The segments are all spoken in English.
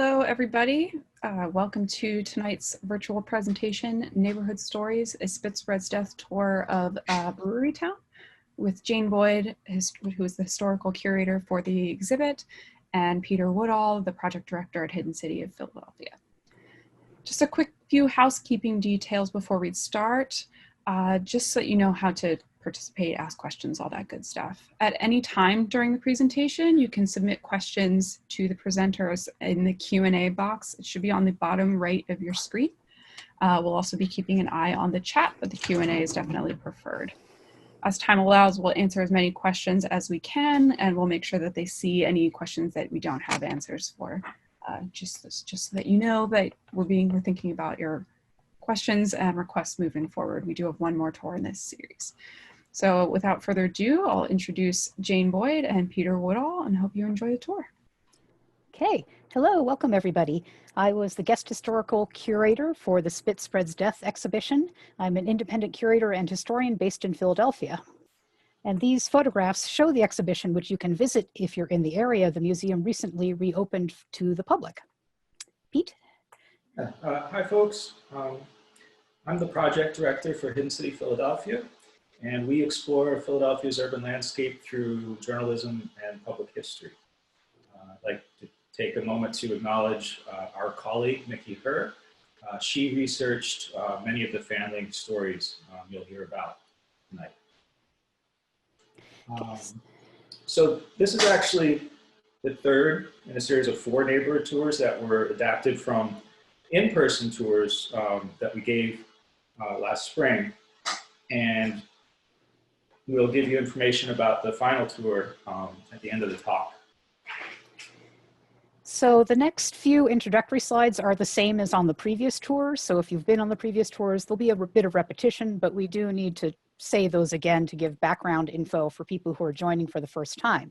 Hello, everybody. Welcome to tonight's virtual presentation, Neighborhood Stories, a Spit-Spreads Death Tour of Brewerytown with Jane Boyd, who is the historical curator for the exhibit, and Peter Woodall, the project director at Hidden City of Philadelphia. Just a quick few housekeeping details before we start, just so you know how to participate, ask questions, all that good stuff. At any time during the presentation, you can submit questions to the presenters in the Q&A box. It should be on the bottom right of your screen. We'll also be keeping an eye on the chat, but the Q&A is definitely preferred. As time allows, we'll answer as many questions as we can, and we'll make sure that they see any questions that we don't have answers for. Just so that you know that we're thinking about your questions and requests moving forward. We do have one more tour in this series. So without further ado, I'll introduce Jane Boyd and Peter Woodall and hope you enjoy the tour. Okay, hello, welcome everybody. I was the guest historical curator for the Spit-Spreads Death exhibition. I'm an independent curator and historian based in Philadelphia. And these photographs show the exhibition, which you can visit if you're in the area. The museum recently reopened to the public. Pete? Hi folks, I'm the project director for Hidden City, Philadelphia. And we explore Philadelphia's urban landscape through journalism and public history. I'd like to take a moment to acknowledge our colleague, Nikki Herr. She researched many of the family stories you'll hear about tonight. So this is actually the third in a series of 4 neighborhood tours that were adapted from in-person tours that we gave last spring. And we'll give you information about the final tour at the end of the talk. So the next few introductory slides are the same as on the previous tours. So if you've been on the previous tours, there'll be a bit of repetition, but we do need to say those again to give background info for people who are joining for the first time.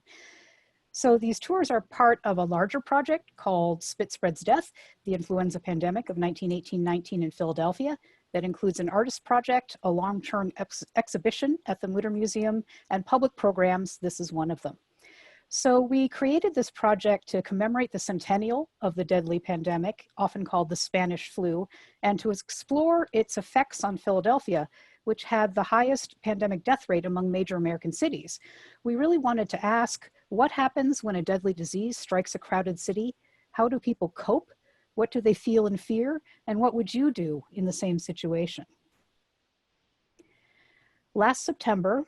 So these tours are part of a larger project called Spit-Spreads Death, the Influenza Pandemic of 1918-19 in Philadelphia. That includes an artist project, a long-term exhibition at the Mütter Museum, and public programs. This is one of them. So we created this project to commemorate the centennial of the deadly pandemic, often called the Spanish flu, and to explore its effects on Philadelphia, which had the highest pandemic death rate among major American cities. We really wanted to ask, what happens when a deadly disease strikes a crowded city? How do people cope? What do they feel and fear? And what would you do in the same situation? Last September,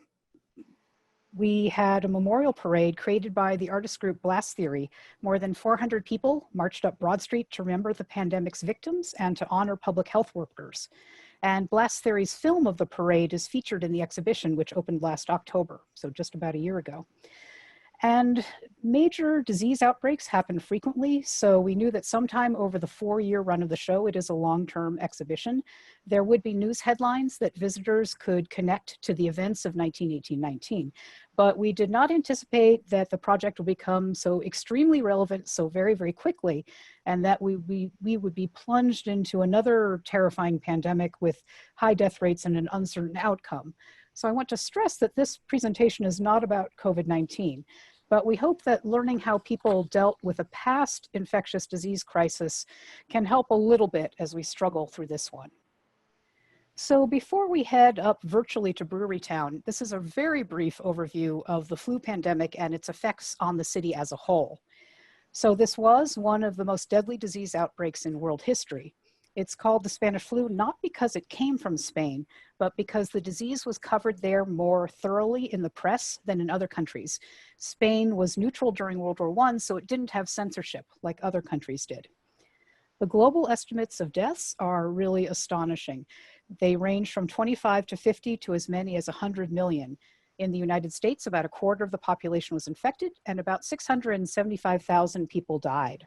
we had a memorial parade created by the artist group Blast Theory. More than 400 people marched up Broad Street to remember the pandemic's victims and to honor public health workers. And Blast Theory's film of the parade is featured in the exhibition, which opened last October, so just about a year ago. And major disease outbreaks happen frequently, so we knew that sometime over the 4-year run of the show, it is a long-term exhibition, there would be news headlines that visitors could connect to the events of 1918-19. But we did not anticipate that the project would become so extremely relevant so very, very quickly, and that we would be plunged into another terrifying pandemic with high death rates and an uncertain outcome. So I want to stress that this presentation is not about COVID-19. But we hope that learning how people dealt with a past infectious disease crisis can help a little bit as we struggle through this one. So before we head up virtually to Brewerytown, this is a very brief overview of the flu pandemic and its effects on the city as a whole. So this was one of the most deadly disease outbreaks in world history. It's called the Spanish flu not because it came from Spain, but because the disease was covered there more thoroughly in the press than in other countries. Spain was neutral during World War I, so it didn't have censorship like other countries did. The global estimates of deaths are really astonishing. They range from 25 to 50 to as many as 100 million. In the United States, about a quarter of the population was infected and about 675,000 people died.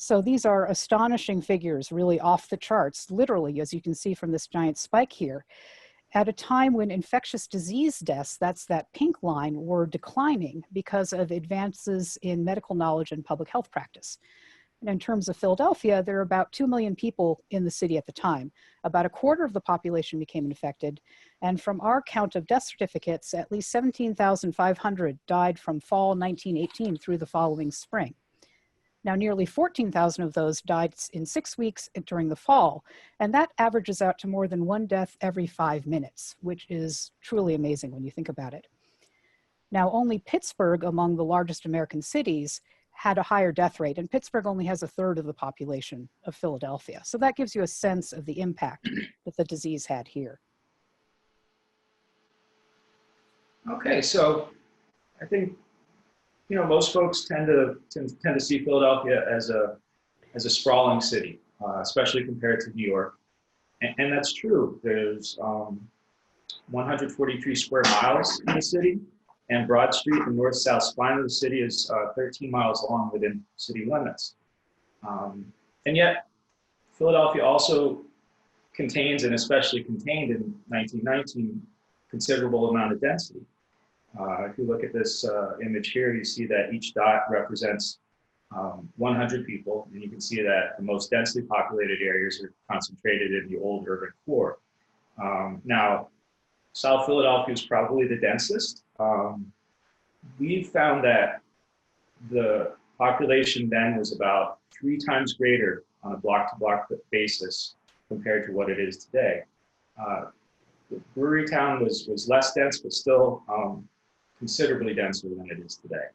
So these are astonishing figures, really off the charts, literally, as you can see from this giant spike here. At a time when infectious disease deaths, that's that pink line, were declining because of advances in medical knowledge and public health practice. And in terms of Philadelphia, there are about 2 million people in the city at the time. About a quarter of the population became infected. And from our count of death certificates, at least 17,500 died from fall 1918 through the following spring. Now, nearly 14,000 of those died in 6 weeks during the fall, and that averages out to more than 1 death every 5 minutes, which is truly amazing when you think about it. Now, only Pittsburgh, among the largest American cities, had a higher death rate, and Pittsburgh only has 1/3 of the population of Philadelphia. So that gives you a sense of the impact that the disease had here. Okay, so I think most folks tend to see Philadelphia as a sprawling city, especially compared to New York, and that's true. There's 143 square miles in the city, and Broad Street, the north-south spine of the city, is 13 miles long within city limits. And yet, Philadelphia also contains, and especially contained in 1919, considerable amount of density. If you look at this image here, you see that each dot represents 100 people, and you can see that the most densely populated areas are concentrated in the old urban core. Now, South Philadelphia is probably the densest. We've found that the population then was about 3 times greater on a block-to-block basis compared to what it is today. Brewerytown was less dense, but still considerably denser than it is today.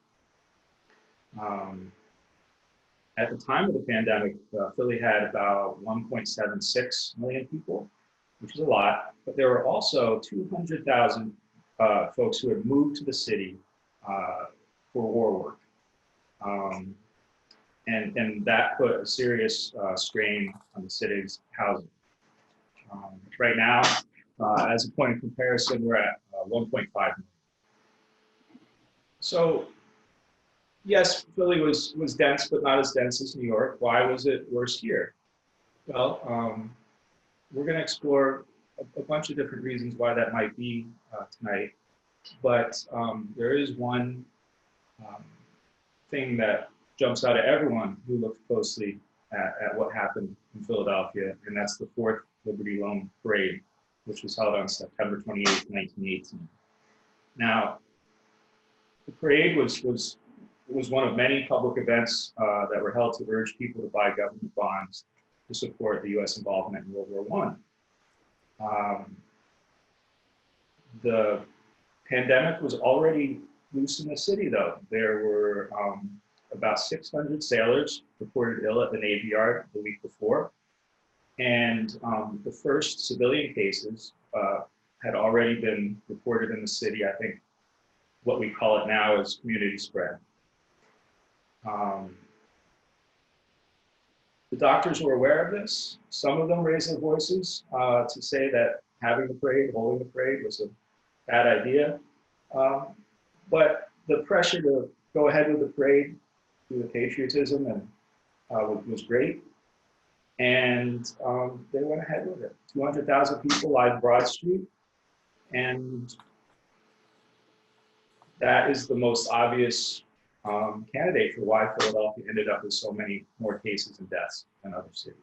At the time of the pandemic, Philly had about 1.76 million people, which is a lot, but there were also 200,000 folks who had moved to the city for war work. And that put a serious strain on the city's housing. Right now, as a point of comparison, we're at 1.5 million. So, yes, Philly was dense, but not as dense as New York. Why was it worse here? Well, we're going to explore a bunch of different reasons why that might be tonight. But there is one thing that jumps out at everyone who looked closely at what happened in Philadelphia, and that's the 4th Liberty Loan Parade, which was held on September 28, 1918. Now, the parade was one of many public events that were held to urge people to buy government bonds to support the U.S. involvement in World War I. The pandemic was already loose in the city, though. There were about 600 sailors reported ill at the Navy Yard the week before, and the first civilian cases had already been reported in the city. I think what we call it now is community spread. The doctors were aware of this. Some of them raised their voices to say that having the parade, holding the parade, was a bad idea. But the pressure to go ahead with the parade through the patriotism and was great. And they went ahead with it. 200,000 people lined Broad Street. And that is the most obvious candidate for why Philadelphia ended up with so many more cases and deaths than other cities.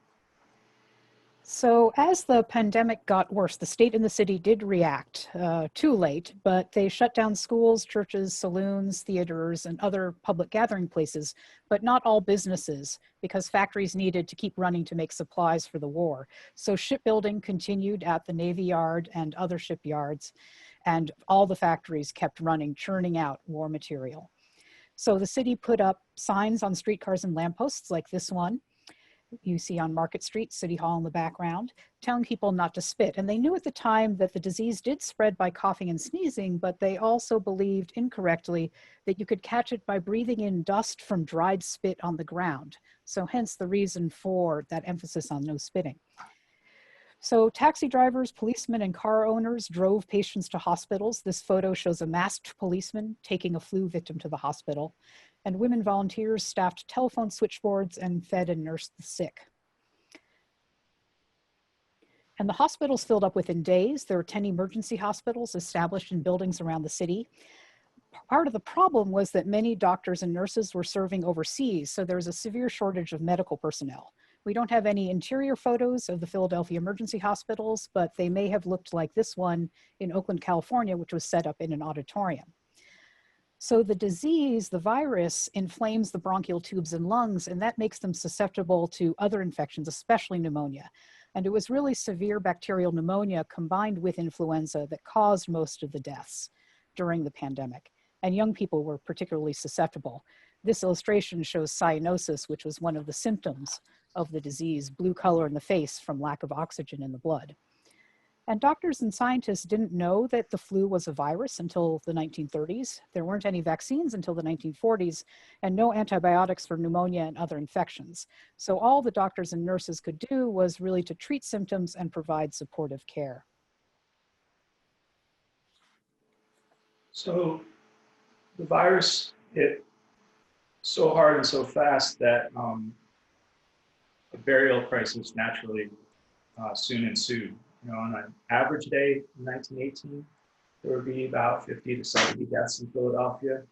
So as the pandemic got worse, the state and the city did react too late, but they shut down schools, churches, saloons, theaters, and other public gathering places, but not all businesses, because factories needed to keep running to make supplies for the war. So shipbuilding continued at the Navy Yard and other shipyards, and all the factories kept running, churning out war material. So the city put up signs on streetcars and lampposts like this one you see on Market Street, City Hall in the background, telling people not to spit. And they knew at the time that the disease did spread by coughing and sneezing, but they also believed incorrectly that you could catch it by breathing in dust from dried spit on the ground. So hence the reason for that emphasis on no spitting. So taxi drivers, policemen, and car owners drove patients to hospitals. This photo shows a masked policeman taking a flu victim to the hospital, and women volunteers staffed telephone switchboards and fed and nursed the sick. And the hospitals filled up within days. There were 10 emergency hospitals established in buildings around the city. Part of the problem was that many doctors and nurses were serving overseas, so there was a severe shortage of medical personnel. We don't have any interior photos of the Philadelphia emergency hospitals, but they may have looked like this one in Oakland, California, which was set up in an auditorium. So the disease, the virus, inflames the bronchial tubes and lungs, and that makes them susceptible to other infections, especially pneumonia. And it was really severe bacterial pneumonia combined with influenza that caused most of the deaths during the pandemic. And young people were particularly susceptible. This illustration shows cyanosis, which was one of the symptoms of the disease, blue color in the face from lack of oxygen in the blood. And doctors and scientists didn't know that the flu was a virus until the 1930s. There weren't any vaccines until the 1940s, and no antibiotics for pneumonia and other infections. So all the doctors and nurses could do was really to treat symptoms and provide supportive care. So the virus hit so hard and so fast that a burial crisis naturally soon ensued. You know, on an average day in 1918, there would be about 50 to 70 deaths in Philadelphia.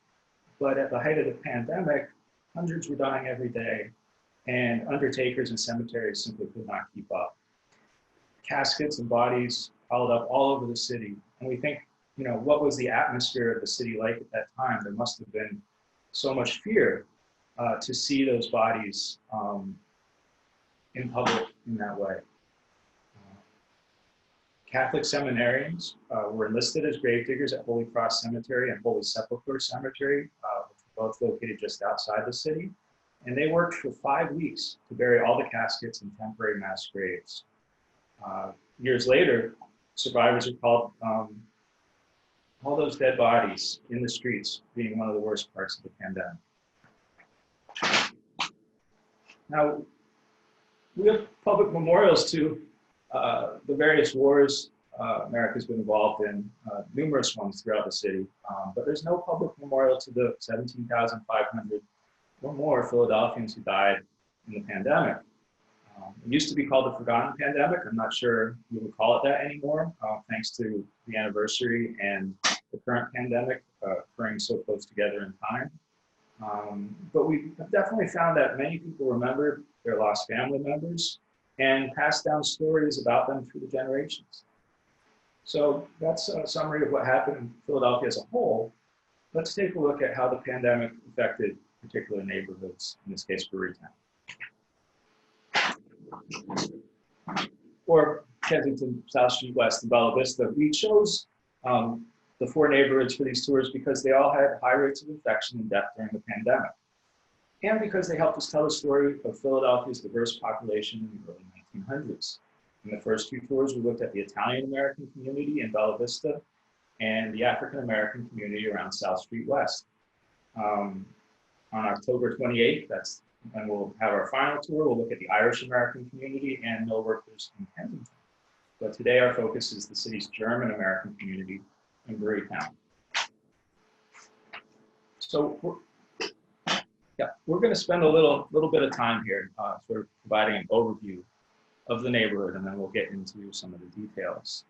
But at the height of the pandemic, hundreds were dying every day, and undertakers and cemeteries simply could not keep up. Caskets and bodies piled up all over the city. And we think, you know, what was the atmosphere of the city like at that time? There must have been so much fear to see those bodies in public in that way. Catholic seminarians were enlisted as gravediggers at Holy Cross Cemetery and Holy Sepulchre Cemetery, both located just outside the city. And they worked for 5 weeks to bury all the caskets in temporary mass graves. Years later, survivors are called all those dead bodies in the streets being one of the worst parts of the pandemic. Now, we have public memorials to the various wars America's been involved in, numerous ones throughout the city, but there's no public memorial to the 17,500 or more Philadelphians who died in the pandemic. It used to be called the Forgotten Pandemic. I'm not sure we would call it that anymore, thanks to the anniversary and the current pandemic occurring so close together in time. But we have definitely found that many people remember their lost family members and pass down stories about them through the generations. So that's a summary of what happened in Philadelphia as a whole. Let's take a look at how the pandemic affected particular neighborhoods, in this case, Brewerytown. Or Kensington, South Street West, and Bella Vista. We chose the 4 neighborhoods for these tours because they all had high rates of infection and death during the pandemic, and because they helped us tell the story of Philadelphia's diverse population in the early 1900s. In the first 2 tours, we looked at the Italian-American community in Bella Vista and the African-American community around South Street West. On October 28th, that's when we'll have our final tour. We'll look at the Irish-American community and mill workers in Kensington. But today our focus is the city's German-American community in Brewerytown. So we're going to spend a little bit of time here sort of providing an overview of the neighborhood, and then we'll get into some of the details.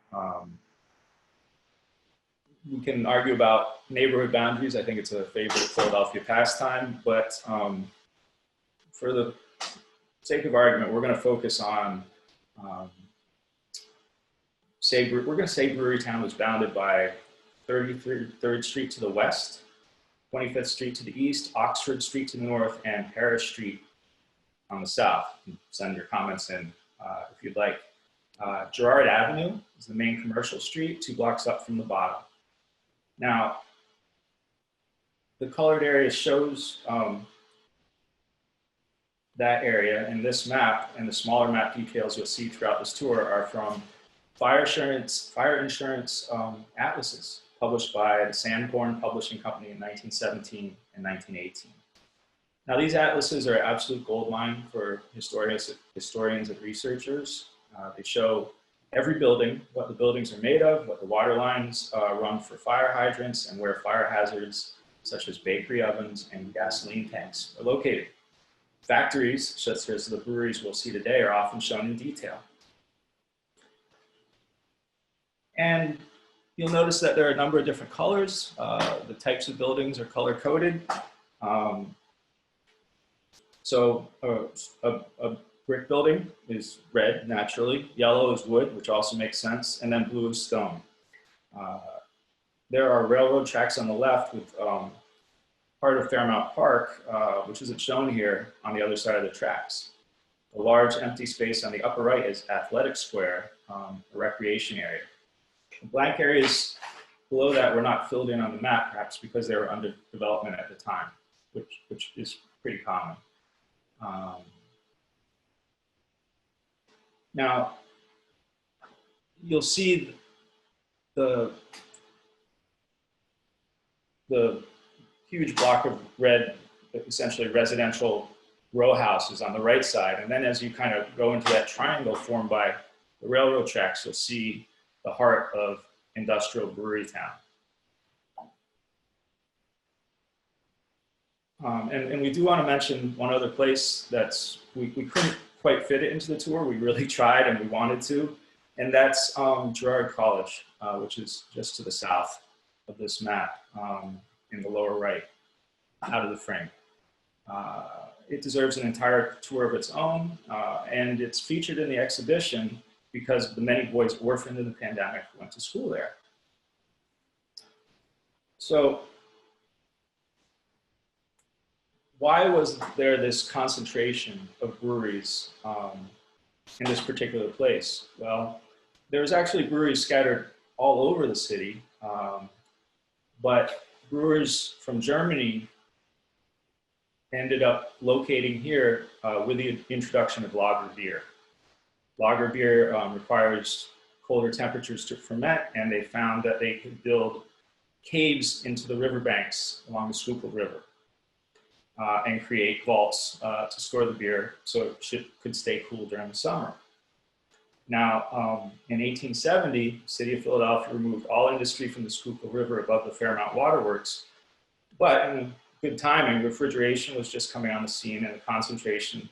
We can argue about neighborhood boundaries. I think it's a favorite Philadelphia pastime, but for the sake of argument, we're going to focus on, we're going to say Brewerytown was bounded by 33rd Street to the west, 25th Street to the east, Oxford Street to the north, and Parish Street on the south. You can send your comments in if you'd like. Girard Avenue is the main commercial street, 2 blocks up from the bottom. Now, the colored area shows that area, and this map and the smaller map details you'll see throughout this tour are from fire insurance atlases published by the Sanborn Publishing Company in 1917 and 1918. Now, these atlases are absolute goldmine for historians and researchers. They show every building, what the buildings are made of, what the water lines run for fire hydrants, and where fire hazards such as bakery ovens and gasoline tanks are located. Factories, such as the breweries we'll see today, are often shown in detail. And you'll notice that there are a number of different colors. The types of buildings are color-coded. So a brick building is red, naturally. Yellow is wood, which also makes sense. And then blue is stone. There are railroad tracks on the left with part of Fairmount Park, which isn't shown here on the other side of the tracks. The large empty space on the upper right is Athletic Square, a recreation area. The blank areas below that were not filled in on the map, perhaps because they were under development at the time, which is pretty common. Now, you'll see the huge block of red, essentially residential row houses on the right side. And then as you kind of go into that triangle formed by the railroad tracks, you'll see the heart of industrial Brewerytown. And we do want to mention one other place that's, we couldn't quite fit it into the tour. We really tried and we wanted to. And that's Girard College, which is just to the south of this map in the lower right, out of the frame. It deserves an entire tour of its own, and it's featured in the exhibition because the many boys orphaned in the pandemic went to school there. So why was there this concentration of breweries in this particular place? Well, there's actually breweries scattered all over the city, but brewers from Germany ended up locating here with the introduction of lager beer. Lager beer requires colder temperatures to ferment, and they found that they could build caves into the riverbanks along the Schuylkill River and create vaults to store the beer so it could stay cool during the summer. Now, in 1870, the city of Philadelphia removed all industry from the Schuylkill River above the Fairmount Waterworks, but in good timing, refrigeration was just coming on the scene and the concentration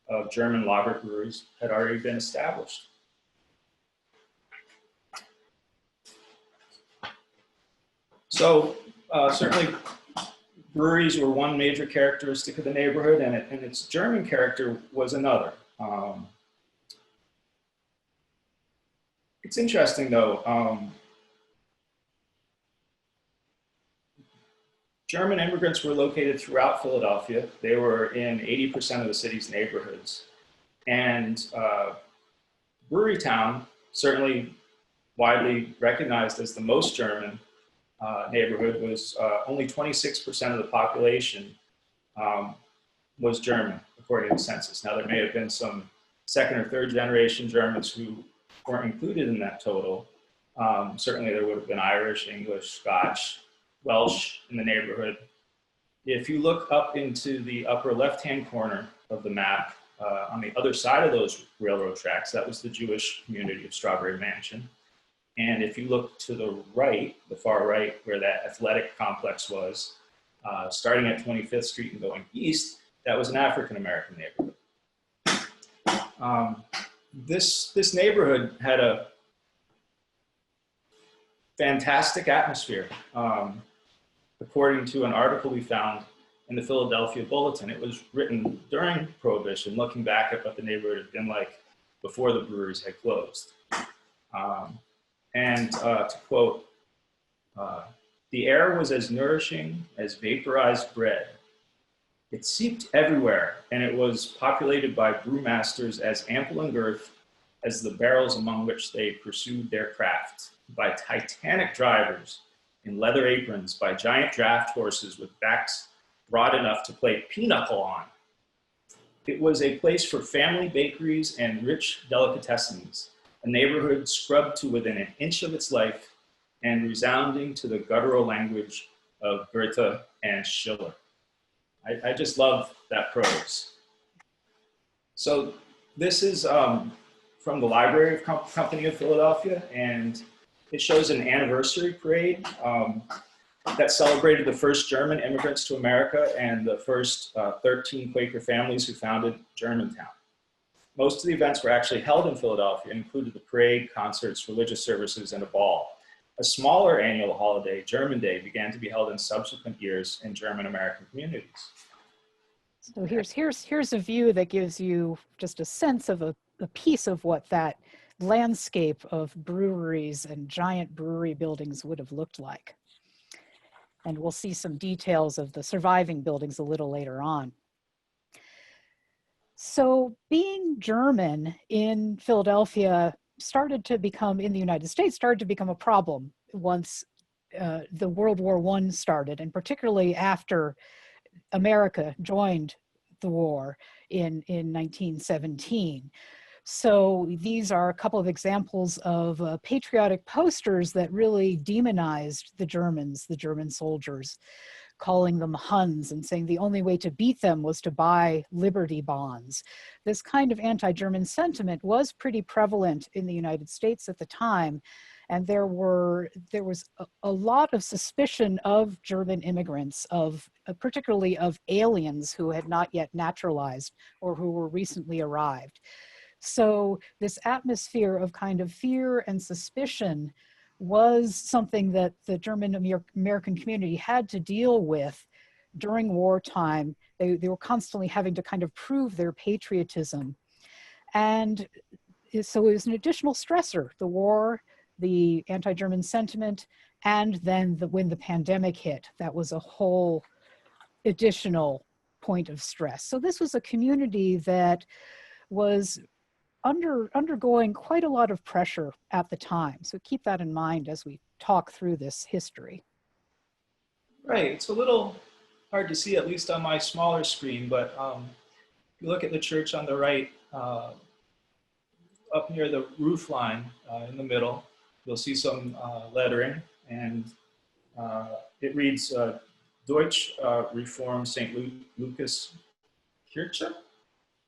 of German lager breweries had already been established. So certainly breweries were one major characteristic of the neighborhood, and its German character was another. It's interesting though, German immigrants were located throughout Philadelphia. They were in 80% of the city's neighborhoods. And Brewerytown, certainly widely recognized as the most German neighborhood, was only 26% of the population was German, according to the census. Now, there may have been some second or third generation Germans who weren't included in that total. Certainly there would have been Irish, English, Scotch, Welsh in the neighborhood. If you look up into the upper left-hand corner of the map, on the other side of those railroad tracks, that was the Jewish community of Strawberry Mansion. And if you look to the right, the far right, where that athletic complex was, starting at 25th Street and going east, that was an African-American neighborhood. This neighborhood had a fantastic atmosphere. According to an article we found in the Philadelphia Bulletin, it was written during Prohibition, looking back at what the neighborhood had been like before the breweries had closed. To quote, the air was as nourishing as vaporized bread. It seeped everywhere, and it was populated by brewmasters as ample in girth as the barrels among which they pursued their craft, by titanic drivers in leather aprons, by giant draft horses with backs broad enough to play pinochle on. It was a place for family bakeries and rich delicatessens, a neighborhood scrubbed to within an inch of its life and resounding to the guttural language of Goethe and Schiller. I just love that prose. So this is from the Library of Company of Philadelphia, and it shows an anniversary parade that celebrated the first German immigrants to America and the first 13 Quaker families who founded Germantown. Most of the events were actually held in Philadelphia and included the parade, concerts, religious services, and a ball. A smaller annual holiday, German Day, began to be held in subsequent years in German American communities. So here's a view that gives you just a sense of a piece of what that landscape of breweries and giant brewery buildings would have looked like. And we'll see some details of the surviving buildings a little later on. So being German in Philadelphia started to become, in the United States, started to become a problem once the World War I started, and particularly after America joined the war in 1917. So these are a couple of examples of patriotic posters that really demonized the Germans, the German soldiers, calling them Huns and saying the only way to beat them was to buy liberty bonds. This kind of anti-German sentiment was pretty prevalent in the United States at the time. And there was a lot of suspicion of German immigrants, particularly of aliens who had not yet naturalized or who were recently arrived. So this atmosphere of kind of fear and suspicion was something that the German American community had to deal with during wartime. They were constantly having to kind of prove their patriotism. And so it was an additional stressor, the war, the anti-German sentiment, and then when the pandemic hit, that was a whole additional point of stress. So this was a community that was undergoing quite a lot of pressure at the time. So keep that in mind as we talk through this history. Right, it's a little hard to see, at least on my smaller screen, but if you look at the church on the right, up near the roof line in the middle, you'll see some lettering, and it reads Deutsch Reformed St. Lucas Kirche.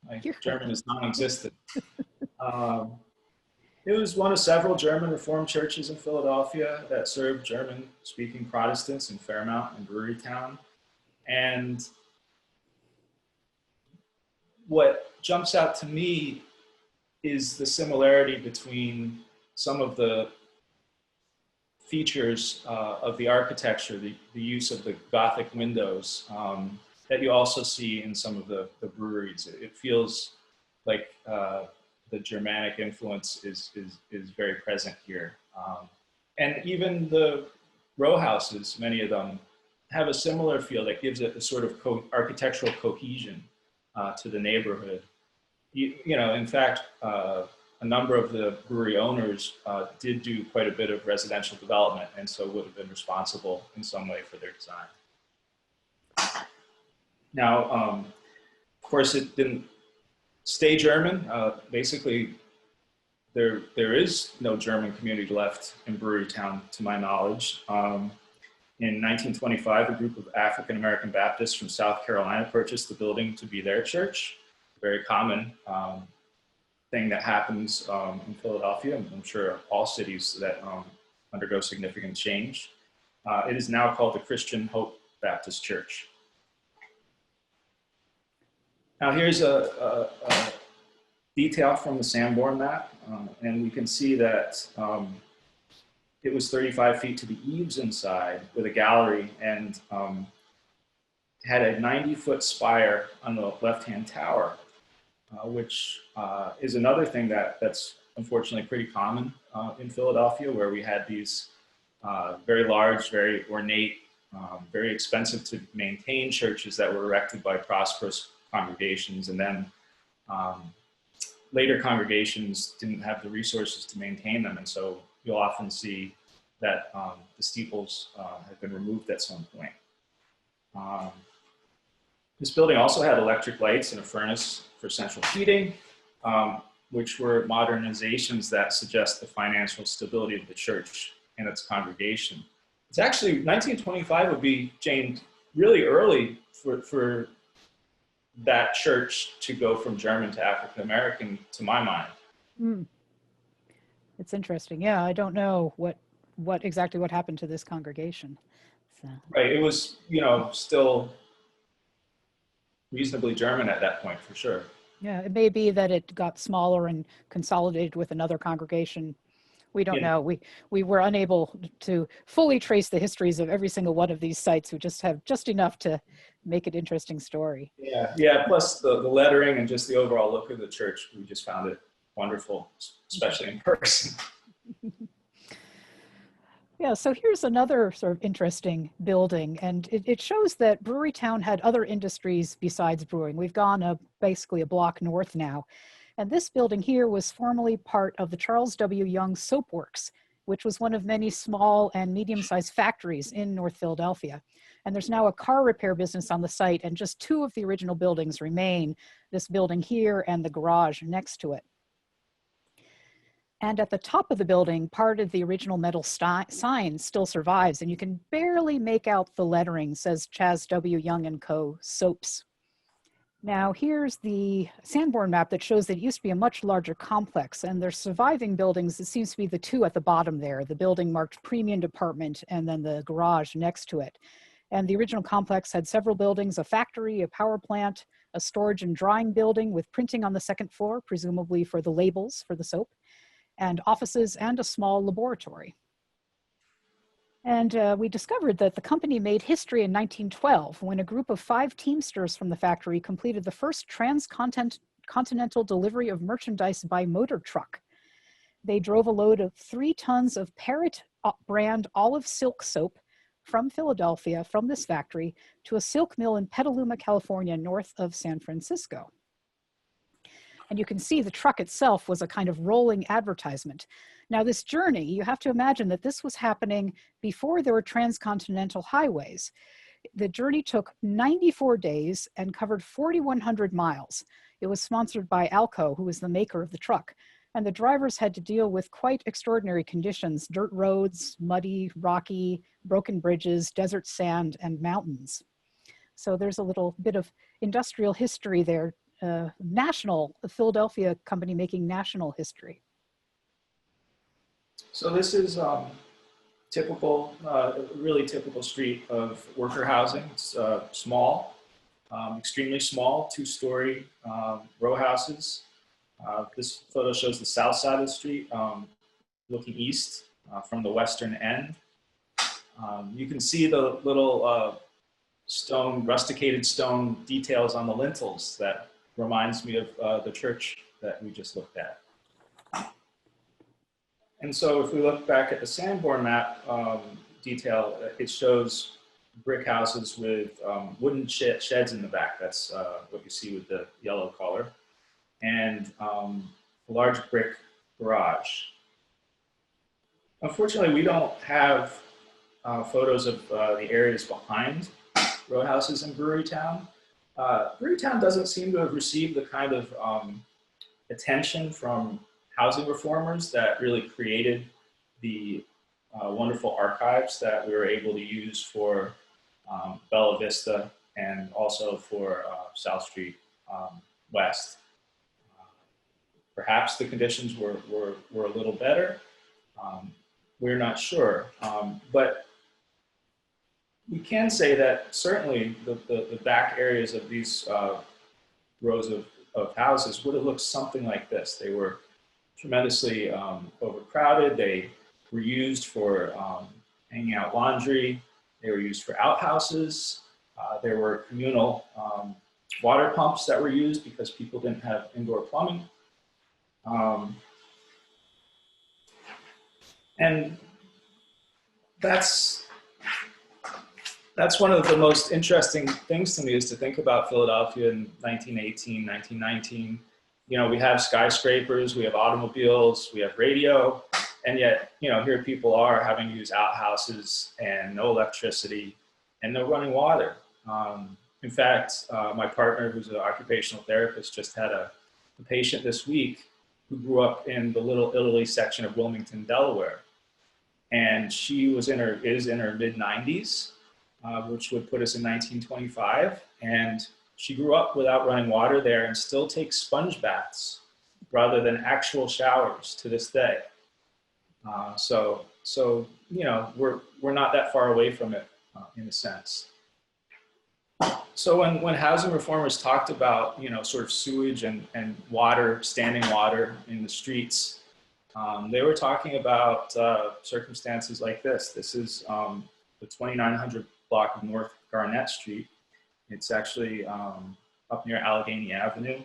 My German is non-existent. It was one of several German Reformed churches in Philadelphia that served German-speaking Protestants in Fairmount and Brewerytown. And what jumps out to me is the similarity between some of the features of the architecture, the use of the Gothic windows that you also see in some of the breweries. It feels like the Germanic influence is very present here. And even the rowhouses, many of them, have a similar feel that gives it a sort of architectural cohesion to the neighborhood. You know, in fact, a number of the brewery owners did do quite a bit of residential development, and so would have been responsible in some way for their design. Now, of course, it didn't stay German. Basically, there is no German community left in Brewerytown, to my knowledge. In 1925, a group of African-American Baptists from South Carolina purchased the building to be their church. Very common thing that happens in Philadelphia, and I'm sure all cities that undergo significant change. It is now called the Christian Hope Baptist Church. Now here's a detail from the Sanborn map, and we can see that it was 35 feet to the eaves inside with a gallery, and had a 90-foot spire on the left-hand tower, which is another thing that's unfortunately pretty common in Philadelphia, where we had these very large, very ornate, very expensive to maintain churches that were erected by prosperous congregations, and then later congregations didn't have the resources to maintain them, and so you'll often see that the steeples have been removed at some point. This building also had electric lights and a furnace for central heating, which were modernizations that suggest the financial stability of the church and its congregation. It's actually, 1925 would be, Jane, really early for that church to go from German to African American, to my mind. Mm. It's interesting. Yeah, I don't know what exactly what happened to this congregation. So. Right, it was, you know, still reasonably German at that point, for sure. Yeah, it may be that it got smaller and consolidated with another congregation. We don't know. We were unable to fully trace the histories of every single one of these sites. We just have just enough to make an interesting story. Yeah. Plus the lettering and just the overall look of the church, we just found it wonderful, especially in person. Yeah, so here's another sort of interesting building, and it shows that Brewerytown had other industries besides brewing. We've gone basically a block north now, and this building here was formerly part of the Charles W. Young Soap Works, which was one of many small and medium-sized factories in North Philadelphia. And there's now a car repair business on the site, and just two of the original buildings remain, this building here and the garage next to it. And at the top of the building, part of the original metal sign still survives, and you can barely make out the lettering, says Chas W. Young & Co. Soaps. Now here's the Sanborn map that shows that it used to be a much larger complex, and there's surviving buildings. It seems to be the two at the bottom there, the building marked Premium Department and then the garage next to it. And the original complex had several buildings, a factory, a power plant, a storage and drying building with printing on the second floor, presumably for the labels for the soap, and offices and a small laboratory. And we discovered that the company made history in 1912 when a group of 5 Teamsters from the factory completed the first transcontinental delivery of merchandise by motor truck. They drove a load of 3 tons of Parrot brand olive silk soap from Philadelphia, from this factory, to a silk mill in Petaluma, California, north of San Francisco. And you can see the truck itself was a kind of rolling advertisement. Now this journey, you have to imagine that this was happening before there were transcontinental highways. The journey took 94 days and covered 4,100 miles. It was sponsored by Alco, who was the maker of the truck. And the drivers had to deal with quite extraordinary conditions: dirt roads, muddy, rocky, broken bridges, desert sand, and mountains. So there's a little bit of industrial history there. National Philadelphia company making national history. So this is typical, really typical street of worker housing. It's small, extremely small, 2-story row houses. This photo shows the south side of the street, looking east from the western end. You can see the little rusticated stone details on the lintels that reminds me of the church that we just looked at. And so if we look back at the Sanborn map detail, it shows brick houses with wooden sheds in the back. That's what you see with the yellow color. And a large brick garage. Unfortunately, we don't have photos of the areas behind row houses in Brewerytown. Brewerytown doesn't seem to have received the kind of attention from housing reformers that really created the wonderful archives that we were able to use for Bella Vista and also for South Street West. Perhaps the conditions were a little better. We're not sure, but we can say that certainly the back areas of these rows of houses would have looked something like this. They were tremendously overcrowded. They were used for hanging out laundry. They were used for outhouses. There were communal water pumps that were used because people didn't have indoor plumbing. And that's one of the most interesting things to me, is to think about Philadelphia in 1918, 1919. You know, we have skyscrapers, we have automobiles, we have radio, and yet, you know, here people are having to use outhouses and no electricity and no running water. In fact, my partner, who's an occupational therapist, just had a patient this week who grew up in the Little Italy section of Wilmington, Delaware. And she is in her mid-90s, which would put us in 1925. And she grew up without running water there and still takes sponge baths rather than actual showers to this day. So you know, we're not that far away from it in a sense. So when housing reformers talked about, you know, sort of sewage and water, standing water in the streets, they were talking about circumstances like this. This is the 2900 block of North Garnett Street. It's actually up near Allegheny Avenue.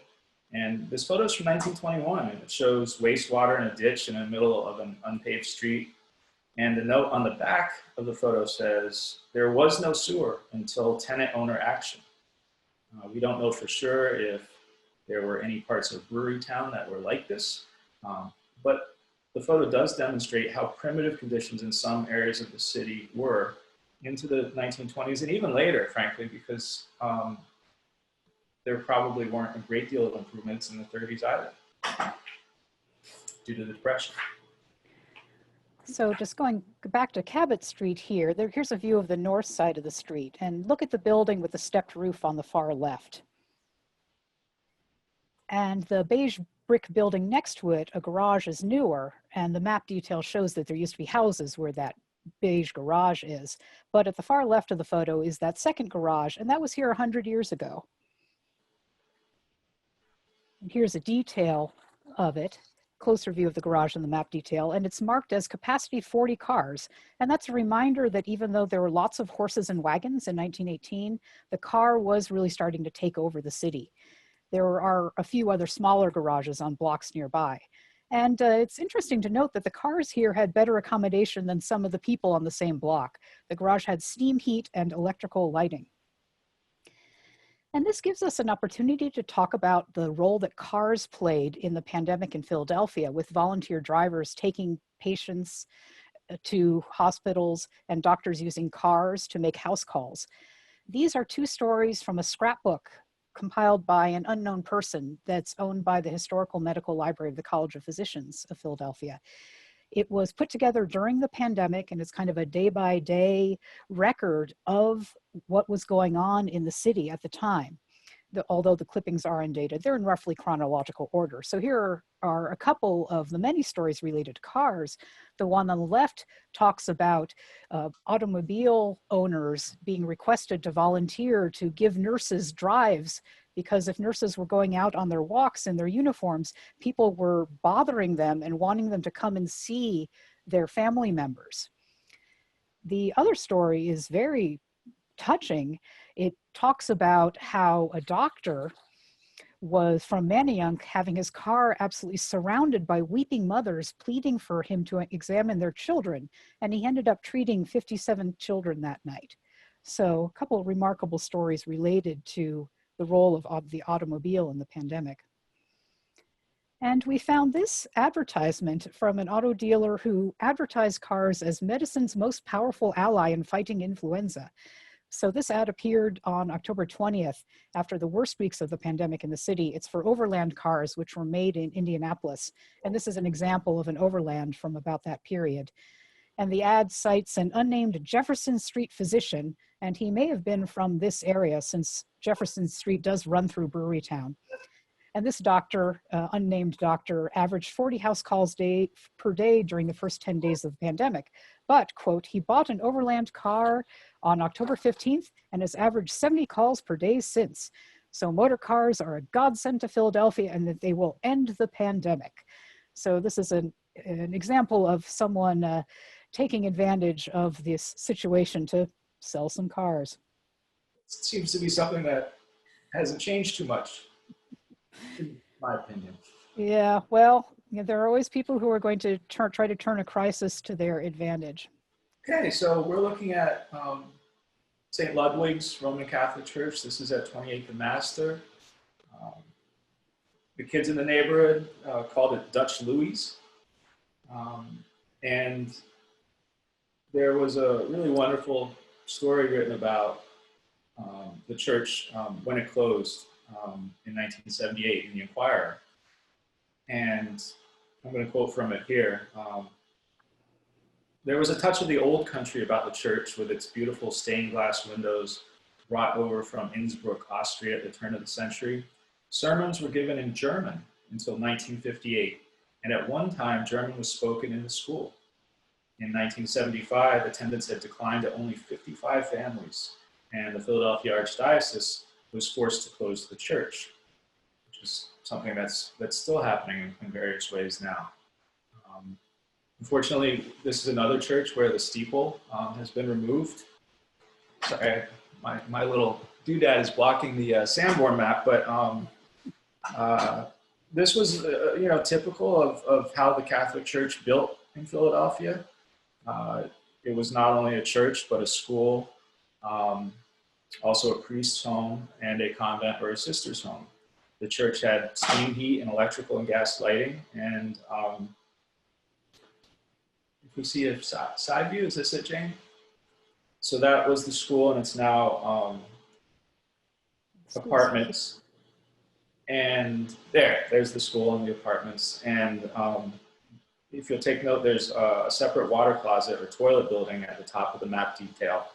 And this photo is from 1921, and it shows wastewater in a ditch in the middle of an unpaved street. And the note on the back of the photo says, "There was no sewer until tenant owner action." We don't know for sure if there were any parts of Brewerytown that were like this, but the photo does demonstrate how primitive conditions in some areas of the city were into the 1920s and even later, frankly, because there probably weren't a great deal of improvements in the 30s either due to the Depression. So just going back to Cabot Street here, here's a view of the north side of the street, and look at the building with the stepped roof on the far left. And the beige brick building next to it, a garage, is newer, and the map detail shows that there used to be houses where that beige garage is. But at the far left of the photo is that second garage, and that was here 100 years ago. And here's a detail of it, closer view of the garage and the map detail, and it's marked as capacity 40 cars. And that's a reminder that even though there were lots of horses and wagons in 1918, the car was really starting to take over the city. There are a few other smaller garages on blocks nearby. And it's interesting to note that the cars here had better accommodation than some of the people on the same block. The garage had steam heat and electrical lighting. And this gives us an opportunity to talk about the role that cars played in the pandemic in Philadelphia, with volunteer drivers taking patients to hospitals and doctors using cars to make house calls. These are two stories from a scrapbook compiled by an unknown person that's owned by the Historical Medical Library of the College of Physicians of Philadelphia. It was put together during the pandemic, and it's kind of a day-by-day record of what was going on in the city at the time. Although the clippings are undated, they're in roughly chronological order. So here are a couple of the many stories related to cars. The one on the left talks about automobile owners being requested to volunteer to give nurses drives, because if nurses were going out on their walks in their uniforms, people were bothering them and wanting them to come and see their family members. The other story is very touching. It talks about how a doctor was from Manayunk having his car absolutely surrounded by weeping mothers pleading for him to examine their children, and he ended up treating 57 children that night. So a couple of remarkable stories related to the role of the automobile in the pandemic. And we found this advertisement from an auto dealer who advertised cars as medicine's most powerful ally in fighting influenza. So this ad appeared on October 20th, after the worst weeks of the pandemic in the city. It's for overland cars, which were made in Indianapolis. And this is an example of an overland from about that period. And the ad cites an unnamed Jefferson Street physician, and he may have been from this area, since Jefferson Street does run through Brewerytown. And this doctor, unnamed doctor, averaged 40 house calls per day during the first 10 days of the pandemic. But, quote, he bought an overland car on October 15th and has averaged 70 calls per day since. So motor cars are a godsend to Philadelphia, and that they will end the pandemic. So this is an example of someone taking advantage of this situation to sell some cars. It seems to be something that hasn't changed too much, in my opinion. Yeah, well, there are always people who are going to try to turn a crisis to their advantage. Okay, so we're looking at St. Ludwig's Roman Catholic Church. This is at 28th and Master. The kids in the neighborhood called it Dutch Louis. And there was a really wonderful story written about the church when it closed in 1978 in the Inquirer. And I'm going to quote from it here. There was a touch of the old country about the church, with its beautiful stained glass windows brought over from Innsbruck, Austria at the turn of the century. Sermons were given in German until 1958, and at one time German was spoken in the school. In 1975, attendance had declined to only 55 families, and the Philadelphia Archdiocese was forced to close the church, which is something that's still happening in various ways now. Unfortunately, this is another church where the steeple has been removed. Sorry, my little doodad is blocking the Sanborn map, but this was typical of how the Catholic Church built in Philadelphia. It was not only a church, but a school, also a priest's home, and a convent or a sister's home. The church had steam heat and electrical and gas lighting. And if we see a side view, is this it, Jane? So that was the school, and it's now apartments. And there's the school and the apartments. And if you'll take note, there's a separate water closet or toilet building at the top of the map detail.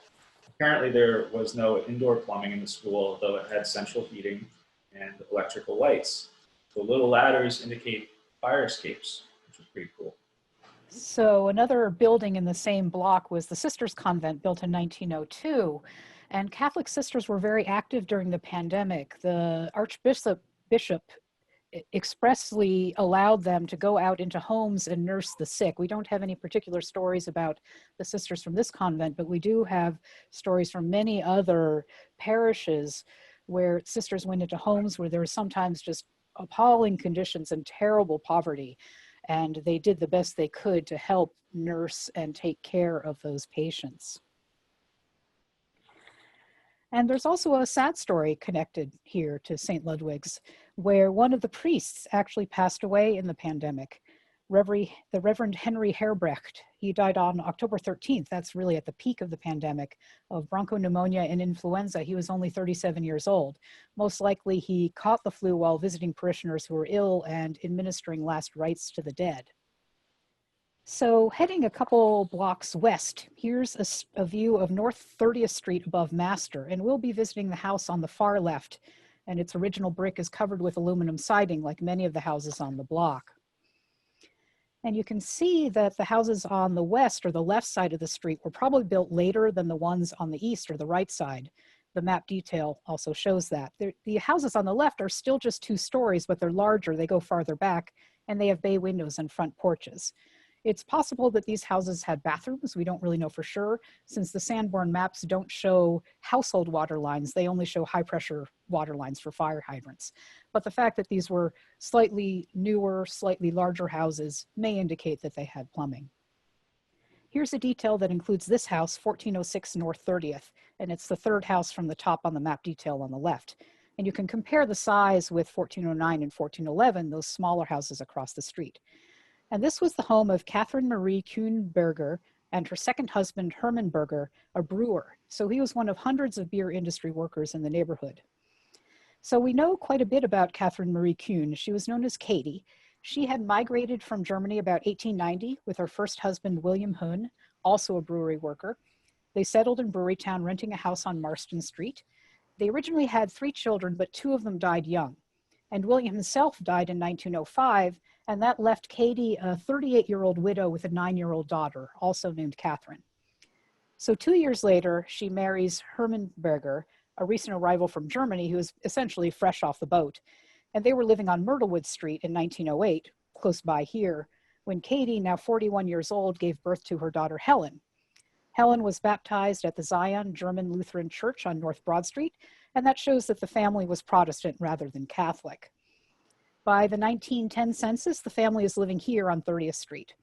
Apparently there was no indoor plumbing in the school, though it had central heating and electrical lights. The little ladders indicate fire escapes, which was pretty cool. So another building in the same block was the Sisters Convent, built in 1902. And Catholic sisters were very active during the pandemic. The Archbishop expressly allowed them to go out into homes and nurse the sick. We don't have any particular stories about the sisters from this convent, but we do have stories from many other parishes where sisters went into homes where there were sometimes just appalling conditions and terrible poverty. And they did the best they could to help nurse and take care of those patients. And there's also a sad story connected here to St. Ludwig's, where one of the priests actually passed away in the pandemic. The Reverend Henry Herbrecht, he died on October 13th. That's really at the peak of the pandemic of bronchopneumonia and influenza. He was only 37 years old. Most likely he caught the flu while visiting parishioners who were ill and administering last rites to the dead. So heading a couple blocks west, here's a view of North 30th Street above Master, and we'll be visiting the house on the far left, and its original brick is covered with aluminum siding like many of the houses on the block. And you can see that the houses on the west or the left side of the street were probably built later than the ones on the east or the right side. The map detail also shows that. The houses on the left are still just 2 stories, but they're larger, they go farther back, and they have bay windows and front porches. It's possible that these houses had bathrooms. We don't really know for sure, since the Sanborn maps don't show household water lines. They only show high pressure water lines for fire hydrants. But the fact that these were slightly newer, slightly larger houses may indicate that they had plumbing. Here's a detail that includes this house, 1406 North 30th, and it's the 3rd house from the top on the map detail on the left. And you can compare the size with 1409 and 1411, those smaller houses across the street. And this was the home of Catherine Marie Kuhn Berger and her second husband, Hermann Berger, a brewer. So he was one of hundreds of beer industry workers in the neighborhood. So we know quite a bit about Catherine Marie Kuhn. She was known as Katie. She had migrated from Germany about 1890 with her first husband, William Huhn, also a brewery worker. They settled in Brewerytown, renting a house on Marston Street. They originally had 3 children, but 2 of them died young. And William himself died in 1905, and that left Katie a 38-year-old widow with a 9-year-old daughter, also named Catherine. So 2 years later, she marries Hermann Berger, a recent arrival from Germany who was essentially fresh off the boat. And they were living on Myrtlewood Street in 1908, close by here, when Katie, now 41 years old, gave birth to her daughter Helen. Helen was baptized at the Zion German Lutheran Church on North Broad Street, and that shows that the family was Protestant rather than Catholic. By the 1910 census, the family is living here on 30th Street.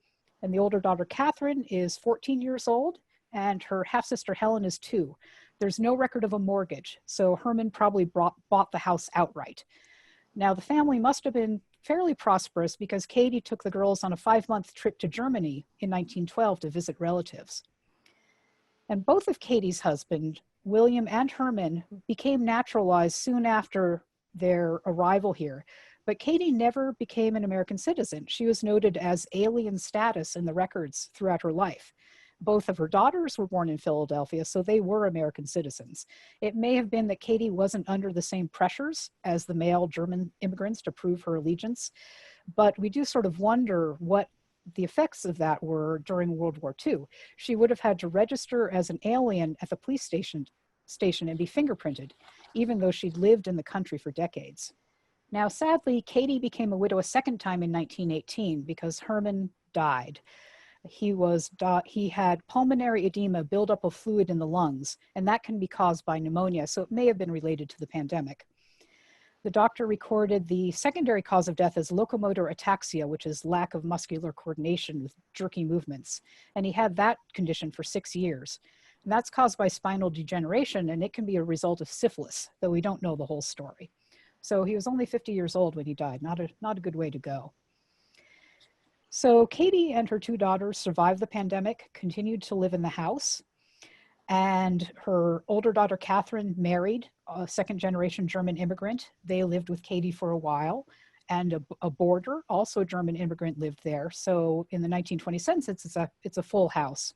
And the older daughter, Catherine, is 14 years old, and her half-sister, Helen, is 2. There's no record of a mortgage, so Herman probably bought the house outright. Now, the family must have been fairly prosperous because Katie took the girls on a 5-month trip to Germany in 1912 to visit relatives. And both of Katie's husbands, William and Herman, became naturalized soon after their arrival here. But Katie never became an American citizen. She was noted as alien status in the records throughout her life. Both of her daughters were born in Philadelphia, so they were American citizens. It may have been that Katie wasn't under the same pressures as the male German immigrants to prove her allegiance, but we do sort of wonder what the effects of that were during World War II. She would have had to register as an alien at the police station and be fingerprinted, even though she'd lived in the country for decades. Now, sadly, Katie became a widow a second time in 1918 because Herman died. He had pulmonary edema, buildup of fluid in the lungs, and that can be caused by pneumonia, so it may have been related to the pandemic. The doctor recorded the secondary cause of death as locomotor ataxia, which is lack of muscular coordination with jerky movements. And he had that condition for 6 years. And that's caused by spinal degeneration, and it can be a result of syphilis, though we don't know the whole story. So he was only 50 years old when he died, not a good way to go. So Katie and her 2 daughters survived the pandemic, continued to live in the house, and her older daughter, Catherine, married a second-generation German immigrant. They lived with Katie for a while, and a boarder, also a German immigrant, lived there. So in the 1920 census, it's a full house.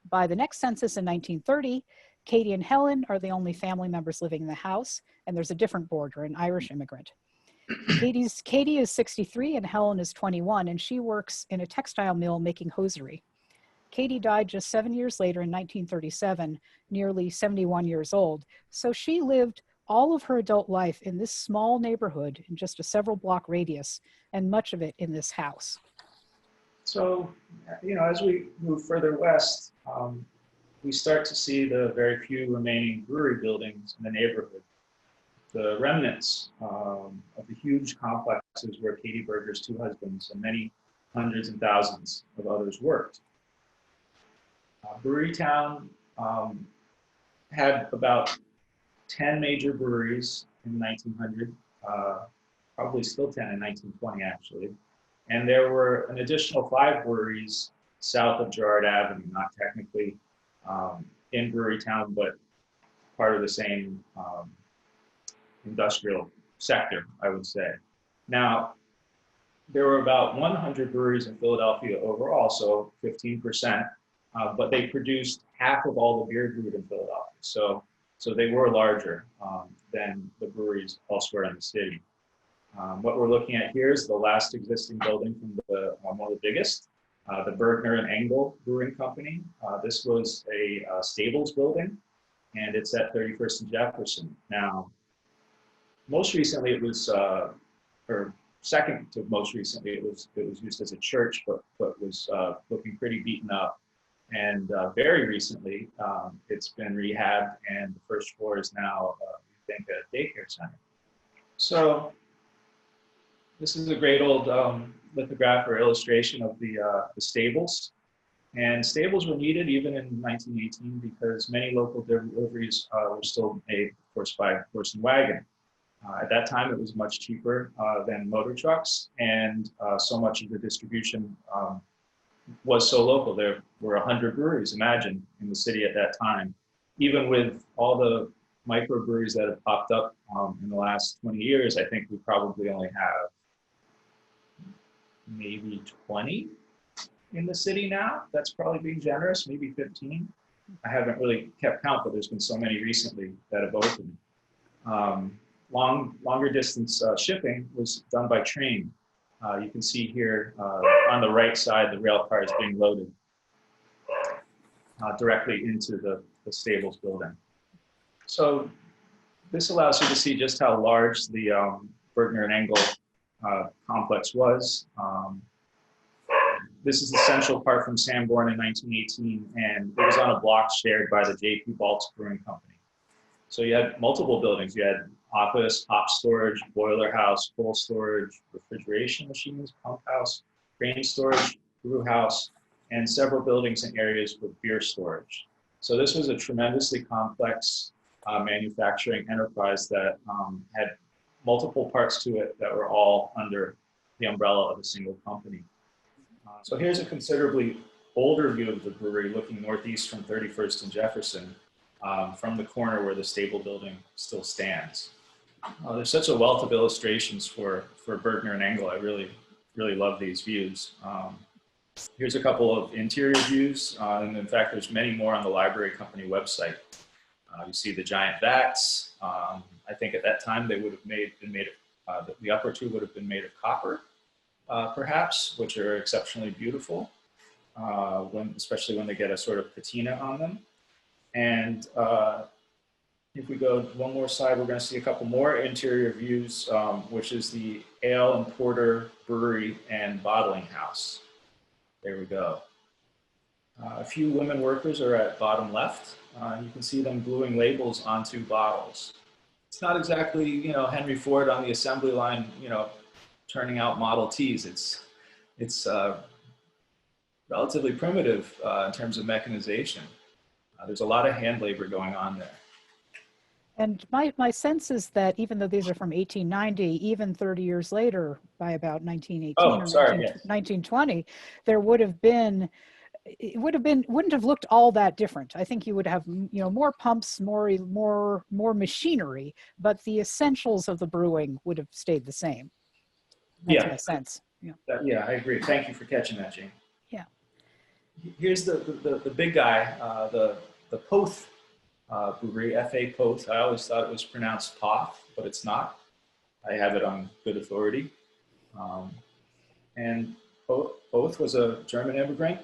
By the next census in 1930, Katie and Helen are the only family members living in the house, and there's a different boarder, an Irish immigrant. Katie is 63 and Helen is 21, and she works in a textile mill making hosiery. Katie died just 7 years later in 1937, nearly 71 years old. So she lived all of her adult life in this small neighborhood in just a several block radius, and much of it in this house. So, as we move further west, we start to see the very few remaining brewery buildings in the neighborhood. The remnants of the huge complexes where Katie Berger's 2 husbands and many hundreds and thousands of others worked. Brewerytown had about 10 major breweries in 1900, probably still 10 in 1920 actually. And there were an additional 5 breweries south of Girard Avenue, not technically in Brewerytown, but part of the same industrial sector, I would say. Now, there were about 100 breweries in Philadelphia overall, so 15%, but they produced half of all the beer brewed in Philadelphia. So they were larger than the breweries elsewhere in the city. What we're looking at here is the last existing building from one of the biggest, the Bergner and Engel Brewing Company. This was a stables building, and it's at 31st and Jefferson. Now, most recently it was, or second to most recently, it was used as a church, but was looking pretty beaten up. And very recently, it's been rehabbed, and the first floor is now, we think, a daycare center. So this is a great old lithograph or illustration of the stables. And stables were needed even in 1918 because many local deliveries were still made, of course, by horse and wagon. At that time, it was much cheaper than motor trucks, and so much of the distribution was so local. There were 100 breweries, imagine, in the city at that time. Even with all the microbreweries that have popped up in the last 20 years, I think we probably only have maybe 20 in the city now. That's probably being generous, maybe 15. I haven't really kept count, but there's been so many recently that have opened. Longer distance shipping was done by train. You can see here on the right side, the rail car is being loaded directly into the stables building. So this allows you to see just how large the Bergner and Engel complex was. This is the Central Park from Sanborn in 1918, and it was on a block shared by the J.P. Baltz Brewing Company. So you had multiple buildings. You had office, hop storage, boiler house, coal storage, refrigeration machines, pump house, grain storage, brew house, and several buildings and areas with beer storage. So this was a tremendously complex manufacturing enterprise that had multiple parts to it that were all under the umbrella of a single company. So here's a considerably older view of the brewery looking northeast from 31st and Jefferson, from the corner where the stable building still stands. There's such a wealth of illustrations for Bergner and Engel. I really love these views. Here's a couple of interior views, and in fact, there's many more on the library company website. You see the giant vats. I think at that time they would have been made of, the upper two would have been made of copper, perhaps, which are exceptionally beautiful, especially when they get a sort of patina on them. And if we go one more side, we're going to see a couple more interior views, which is the Ale and Porter Brewery and Bottling House. There we go. A few women workers are at bottom left. You can see them gluing labels onto bottles. it's not exactly, you know, Henry Ford on the assembly line, you know, turning out Model Ts. It's relatively primitive in terms of mechanization. There's a lot of hand labor going on there. And my sense is that even though these are from 1890, even 30 years later, by about 1918 or Yes. 1920, there would have been, wouldn't have looked all that different. I think you would have, you know, more pumps, more machinery, but the essentials of the brewing would have stayed the same. That's my sense. Yeah. Yeah, I agree. Thank you for catching that, Jane. Yeah. Here's the big guy, the Poth brewery, F.A. Poth. I always thought it was pronounced Poth, but it's not. I have it on good authority. And Poth was a German immigrant.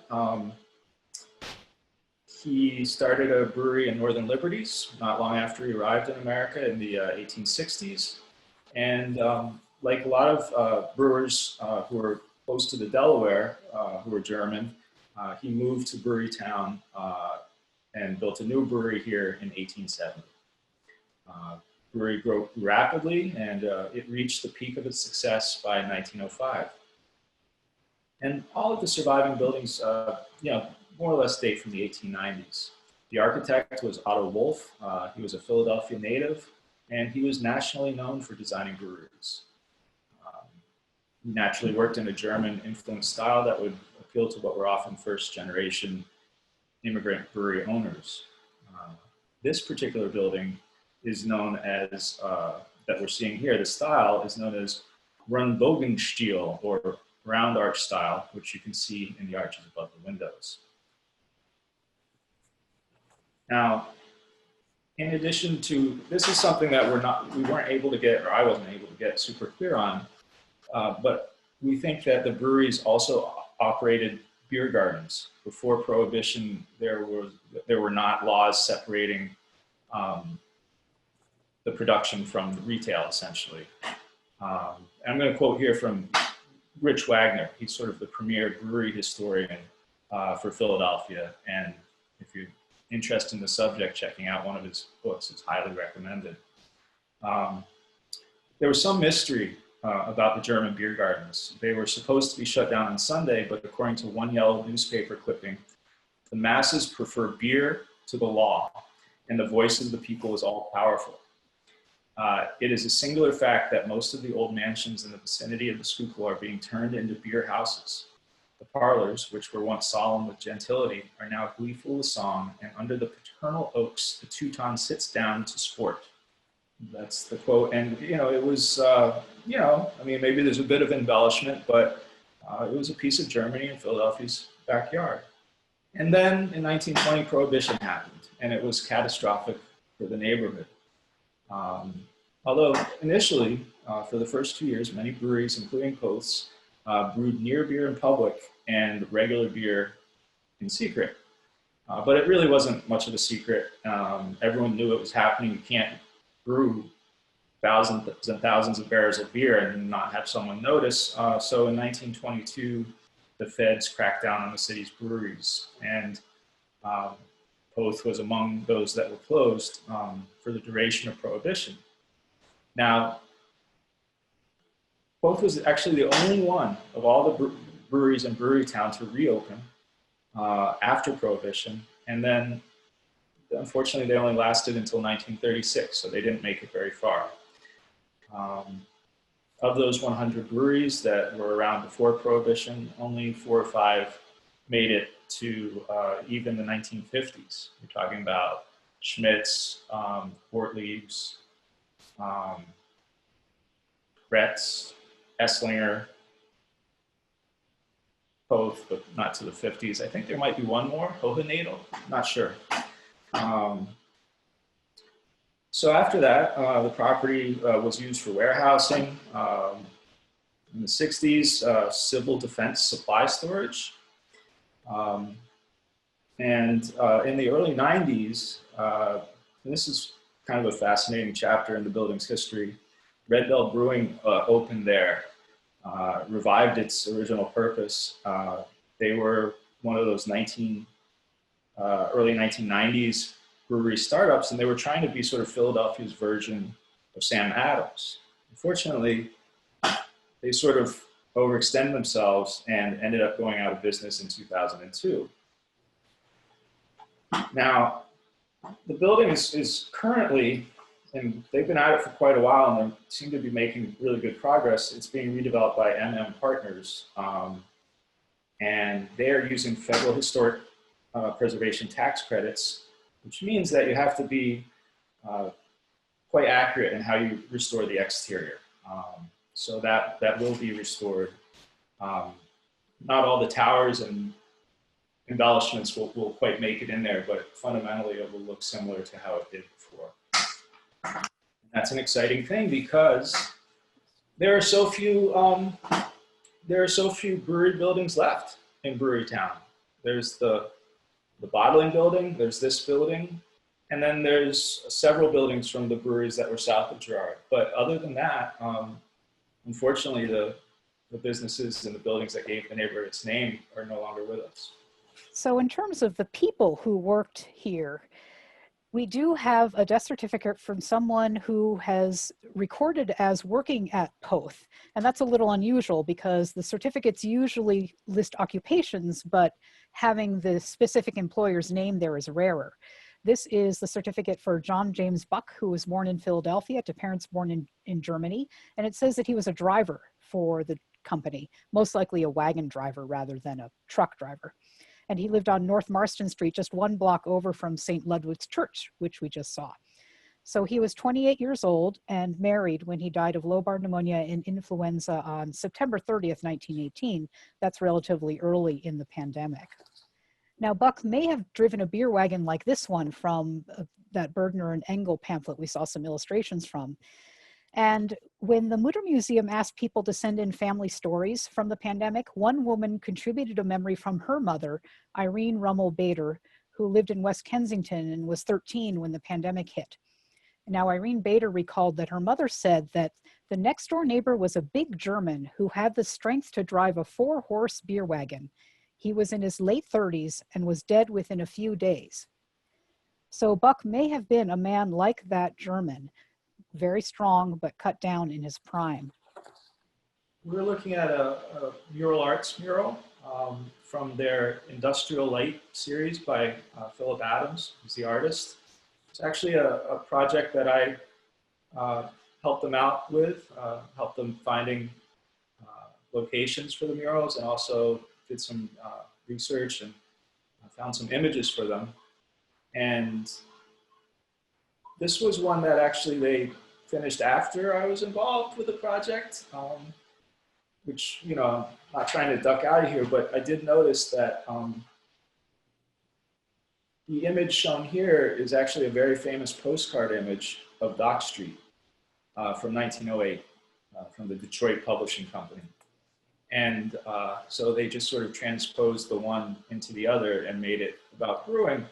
He started a brewery in Northern Liberties not long after he arrived in America in the 1860s. And like a lot of brewers who were close to the Delaware, who were German, he moved to Brewerytown and built a new brewery here in 1870. Brewery grew rapidly, and it reached the peak of its success by 1905. And all of the surviving buildings, you know, more or less date from the 1890s. The architect was Otto Wolff. He was a Philadelphia native, and he was nationally known for designing breweries. He naturally worked in a German influenced style that would appeal to what were often first generation immigrant brewery owners. This particular building is known as, that we're seeing here, the style is known as Rundbogenstil, or round arch style, which you can see in the arches above the windows. Now, in addition to, this is something that we weren't able to get, or I wasn't able to get super clear on, but we think that the breweries also operated beer gardens. Before Prohibition, there were not laws separating the production from the retail, essentially. I'm going to quote here from Rich Wagner. He's sort of the premier brewery historian for Philadelphia, and if you're interested in the subject, checking out one of his books is highly recommended. There was some mystery about the German beer gardens. They were supposed to be shut down on Sunday, but according to one yellow newspaper clipping, the masses prefer beer to the law, and the voice of the people is all powerful. It is a singular fact that most of the old mansions in the vicinity of the Schuylkill are being turned into beer houses. The parlors, which were once solemn with gentility, are now gleeful with song, and under the paternal oaks, the Teuton sits down to sport. That's the quote. And, you know, it was, you know, I mean, maybe there's a bit of embellishment, but it was a piece of Germany in Philadelphia's backyard. And then in 1920, Prohibition happened, and it was catastrophic for the neighborhood. Although initially, for the first 2 years, many breweries, including Poth's, brewed near beer in public and regular beer in secret. But it really wasn't much of a secret. Everyone knew it was happening. You can't brew thousands and thousands of barrels of beer and not have someone notice. So in 1922, the feds cracked down on the city's breweries, and Poth was among those that were closed for the duration of Prohibition. Now, Poth was actually the only one of all the breweries in Brewerytown to reopen after Prohibition, and then unfortunately they only lasted until 1936, so they didn't make it very far. Of those 100 breweries that were around before Prohibition, only 4 or 5 made it to even the 1950s. We're talking about Schmidt's, Ortlieb's, Brett's, Esslinger, Poth, but not to the 50s. I think there might be one more, Hohenadel, not sure. So after that, the property was used for warehousing. In the 60s, civil defense supply storage. And in the early 90s, and this is kind of a fascinating chapter in the building's history, Red Bell Brewing opened there, revived its original purpose. They were one of those early 1990s brewery startups, and they were trying to be sort of Philadelphia's version of Sam Adams. Unfortunately, they sort of overextend themselves and ended up going out of business in 2002. Now, the building is currently, and they've been at it for quite a while, and they seem to be making really good progress. It's being redeveloped by MM Partners, and they're using federal historic preservation tax credits, which means that you have to be quite accurate in how you restore the exterior. So that will be restored. Not all the towers and embellishments will quite make it in there, but fundamentally it will look similar to how it did before. That's an exciting thing because there are so few brewery buildings left in Brewerytown. There's the bottling building, there's this building, and then there's several buildings from the breweries that were south of Girard. But other than that, unfortunately, the businesses and the buildings that gave the neighborhood its name are no longer with us. So in terms of the people who worked here, we do have a death certificate from someone who has recorded as working at Poth. And that's a little unusual because the certificates usually list occupations, but having the specific employer's name there is rarer. This is the certificate for John James Buck, who was born in Philadelphia to parents born in Germany. And it says that he was a driver for the company, most likely a wagon driver rather than a truck driver. And he lived on North Marston Street, just one block over from St. Ludwig's Church, which we just saw. So he was 28 years old and married when he died of lobar pneumonia and influenza on September 30th, 1918. That's relatively early in the pandemic. Now, Buck may have driven a beer wagon like this one from that Bergner and Engel pamphlet we saw some illustrations from. And when the Mütter Museum asked people to send in family stories from the pandemic, one woman contributed a memory from her mother, Irene Rummel Bader, who lived in West Kensington and was 13 when the pandemic hit. Now, Irene Bader recalled that her mother said that the next door neighbor was a big German who had the strength to drive a 4-horse beer wagon. He was in his late 30s and was dead within a few days. So Buck may have been a man like that German, very strong, but cut down in his prime. We're looking at a mural arts mural from their Industrial Light series by Philip Adams, who's the artist. It's actually a project that I helped them out with, helped them finding locations for the murals, and also did some research and found some images for them. And this was one that actually they finished after I was involved with the project, which, you know, I'm not trying to duck out of here, but I did notice that the image shown here is actually a very famous postcard image of Dock Street from 1908 from the Detroit Publishing Company. And so they just sort of transposed the one into the other and made it about brewing.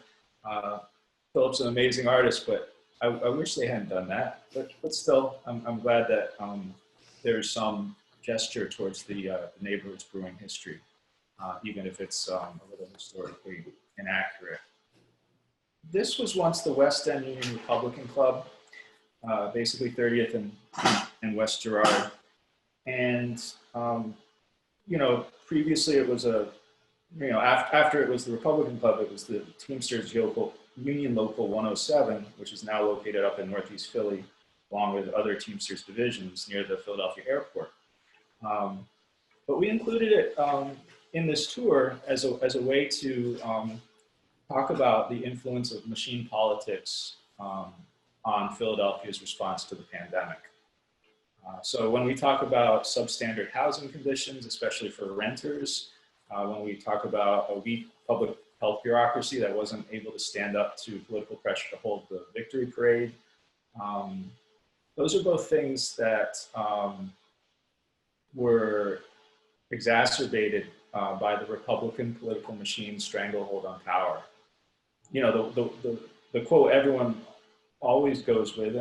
Philip's an amazing artist, but I wish they hadn't done that. But still, I'm glad that there's some gesture towards the neighborhood's brewing history, even if it's a little historically inaccurate. This was once the West End Union Republican Club, basically 30th and West Girard. And, you know, previously it was after it was the Republican Club, it was the Teamsters Union Local 107, which is now located up in Northeast Philly, along with other Teamsters divisions near the Philadelphia airport. But we included it in this tour as a way to talk about the influence of machine politics on Philadelphia's response to the pandemic. So when we talk about substandard housing conditions, especially for renters, when we talk about a weak public health bureaucracy that wasn't able to stand up to political pressure to hold the victory parade, those are both things that were exacerbated by the Republican political machine's stranglehold on power. You know, the quote everyone always goes with,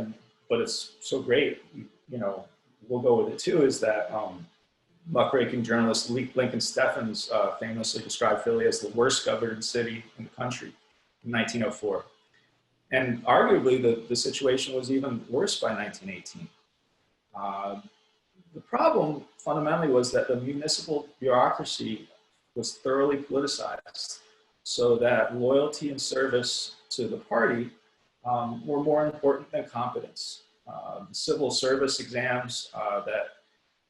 but it's so great, you know, we'll go with it too, is that muckraking journalist Lincoln Steffens famously described Philly as the worst governed city in the country in 1904. And arguably, the situation was even worse by 1918. The problem fundamentally was that the municipal bureaucracy was thoroughly politicized, so that loyalty and service to the party were more important than competence. The civil service exams that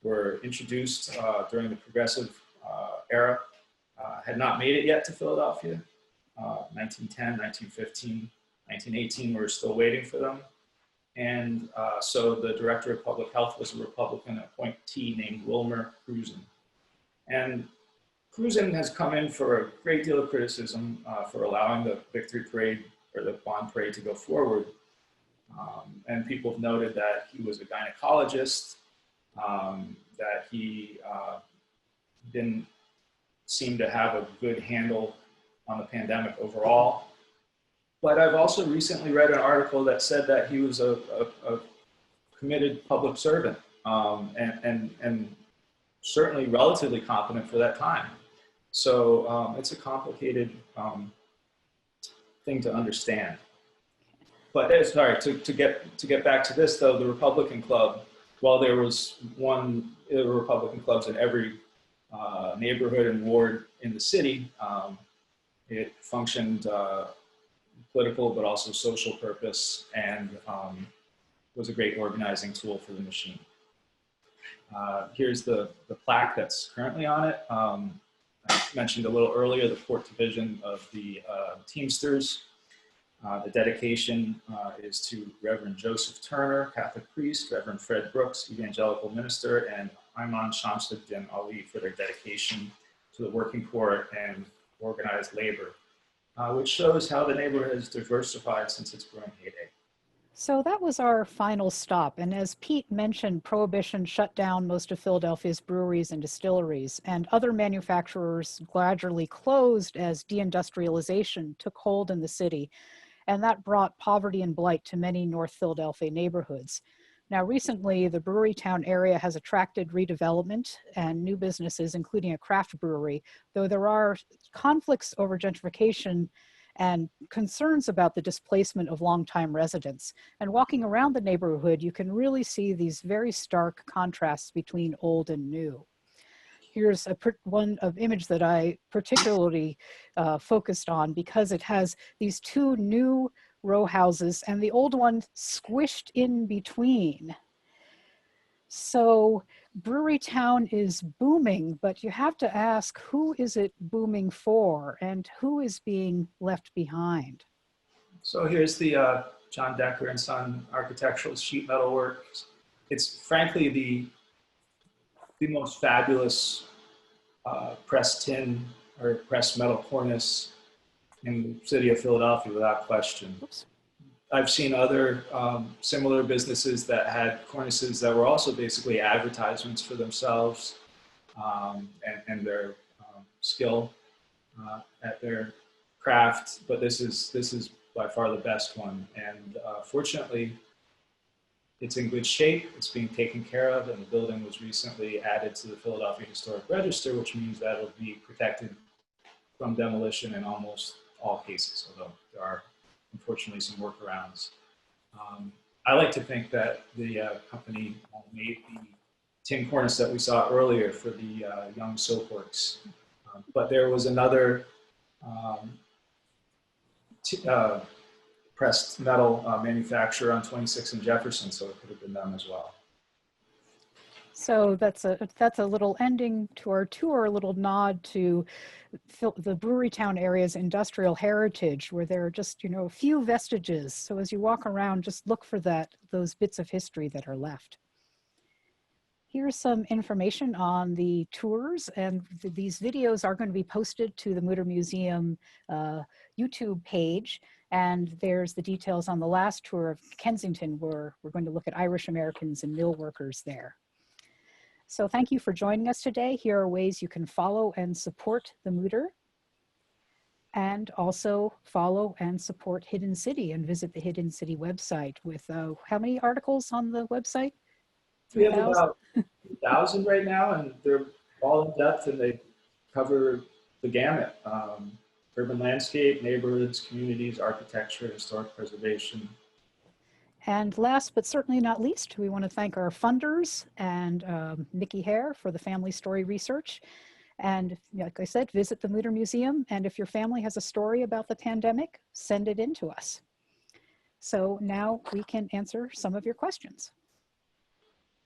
were introduced during the progressive era had not made it yet to Philadelphia. 1910, 1915, 1918, we're still waiting for them. And so the director of public health was a Republican appointee named Wilmer Cruzen. And Cruzen has come in for a great deal of criticism for allowing the victory parade or the bond parade to go forward. And people have noted that he was a gynecologist, that he didn't seem to have a good handle on the pandemic overall. But I've also recently read an article that said that he was a committed public servant and certainly relatively competent for that time. So it's a complicated thing to understand. But sorry, to get back to this though, the Republican Club, while there were Republican clubs in every neighborhood and ward in the city, it functioned political but also social purpose, and was a great organizing tool for the machine. Here's the plaque that's currently on it. I mentioned a little earlier the Port Division of the Teamsters. The dedication is to Reverend Joseph Turner, Catholic priest, Reverend Fred Brooks, evangelical minister, and Ayman Shamsuddin Ali for their dedication to the working poor and organized labor, which shows how the neighborhood has diversified since its growing heyday. So that was our final stop. And as Pete mentioned, Prohibition shut down most of Philadelphia's breweries and distilleries, and other manufacturers gradually closed as deindustrialization took hold in the city. And that brought poverty and blight to many North Philadelphia neighborhoods. Now, recently, the Brewerytown area has attracted redevelopment and new businesses, including a craft brewery, though there are conflicts over gentrification and concerns about the displacement of longtime residents. And walking around the neighborhood, you can really see these very stark contrasts between old and new. Here's one image that I particularly focused on because it has these two new row houses and the old one squished in between. So Brewerytown is booming, but you have to ask, who is it booming for and who is being left behind? So here's the John Decker and Son architectural sheet metal work. It's frankly the most fabulous pressed tin or pressed metal cornice in the city of Philadelphia without question. Oops. I've seen other similar businesses that had cornices that were also basically advertisements for themselves and their skill at their craft, but this is by far the best one. And fortunately, it's in good shape, it's being taken care of, and the building was recently added to the Philadelphia Historic Register, which means that it'll be protected from demolition in almost all cases, although there are unfortunately some workarounds. I like to think that the company made the tin cornice that we saw earlier for the young soapworks, but there was another pressed metal manufacturer on 26 and Jefferson, so it could have been them as well. So that's a little ending to our tour, a little nod to the Brewerytown area's industrial heritage, where there are just, a few vestiges. So as you walk around, just look for those bits of history that are left. Here's some information on the tours, and these videos are going to be posted to the Mütter Museum YouTube page. And there's the details on the last tour of Kensington, where we're going to look at Irish Americans and mill workers there. So thank you for joining us today. Here are ways you can follow and support the Mütter, and also follow and support Hidden City and visit the Hidden City website with how many articles on the website? We have about 3,000 right now, and they're all in depth and they cover the gamut. urban landscape, neighborhoods, communities, architecture, historic preservation. And last but certainly not least, we want to thank our funders and Nikki Hare for the family story research. And like I said, visit the Mütter Museum. And if your family has a story about the pandemic, send it in to us. So now we can answer some of your questions.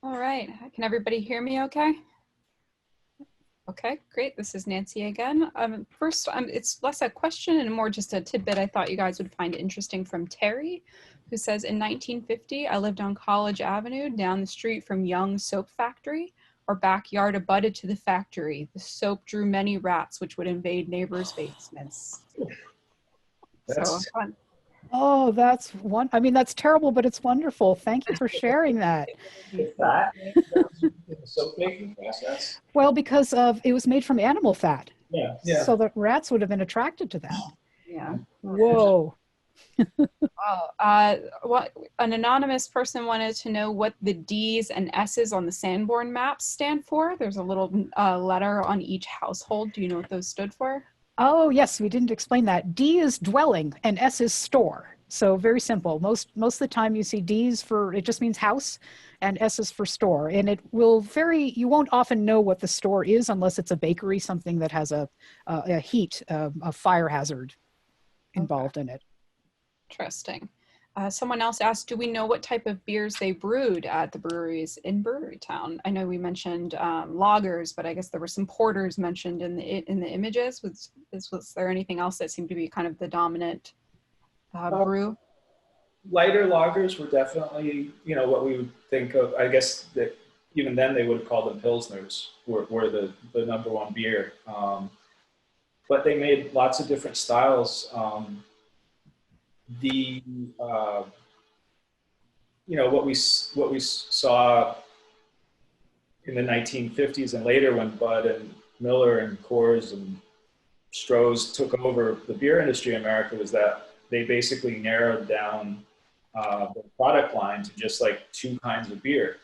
All right, can everybody hear me okay? Okay, great. This is Nancy again. First, it's less a question and more just a tidbit I thought you guys would find interesting from Terry, who says, in 1950, I lived on College Avenue down the street from Young's Soap Factory. Our backyard abutted to the factory. The soap drew many rats, which would invade neighbors' basements. That's So fun. Oh, that's one. I mean, that's terrible, but it's wonderful. Thank you for sharing that. fat in the soap making process? Well, because it was made from animal fat. Yeah, yeah. So the rats would have been attracted to that. Yeah. Whoa. What an anonymous person wanted to know what the D's and S's on the Sanborn maps stand for. There's a little letter on each household. Do you know what those stood for? Oh, yes, we didn't explain that. D is dwelling and S is store. So very simple. Most of the time you see D's for, it just means house, and S is for store. And it will vary, you won't often know what the store is unless it's a bakery, something that has a heat, a fire hazard involved in it. Interesting. Someone else asked, do we know what type of beers they brewed at the breweries in Brewerytown? I know we mentioned lagers, but I guess there were some porters mentioned in the images. Was there anything else that seemed to be kind of the dominant brew? Lighter lagers were definitely, what we would think of. I guess that even then they would have called them Pilsners, were the number one beer. But they made lots of different styles. What we saw in the 1950s and later when Bud and Miller and Coors and Stroh's took over the beer industry in America was that they basically narrowed down the product line to just like two kinds of beer.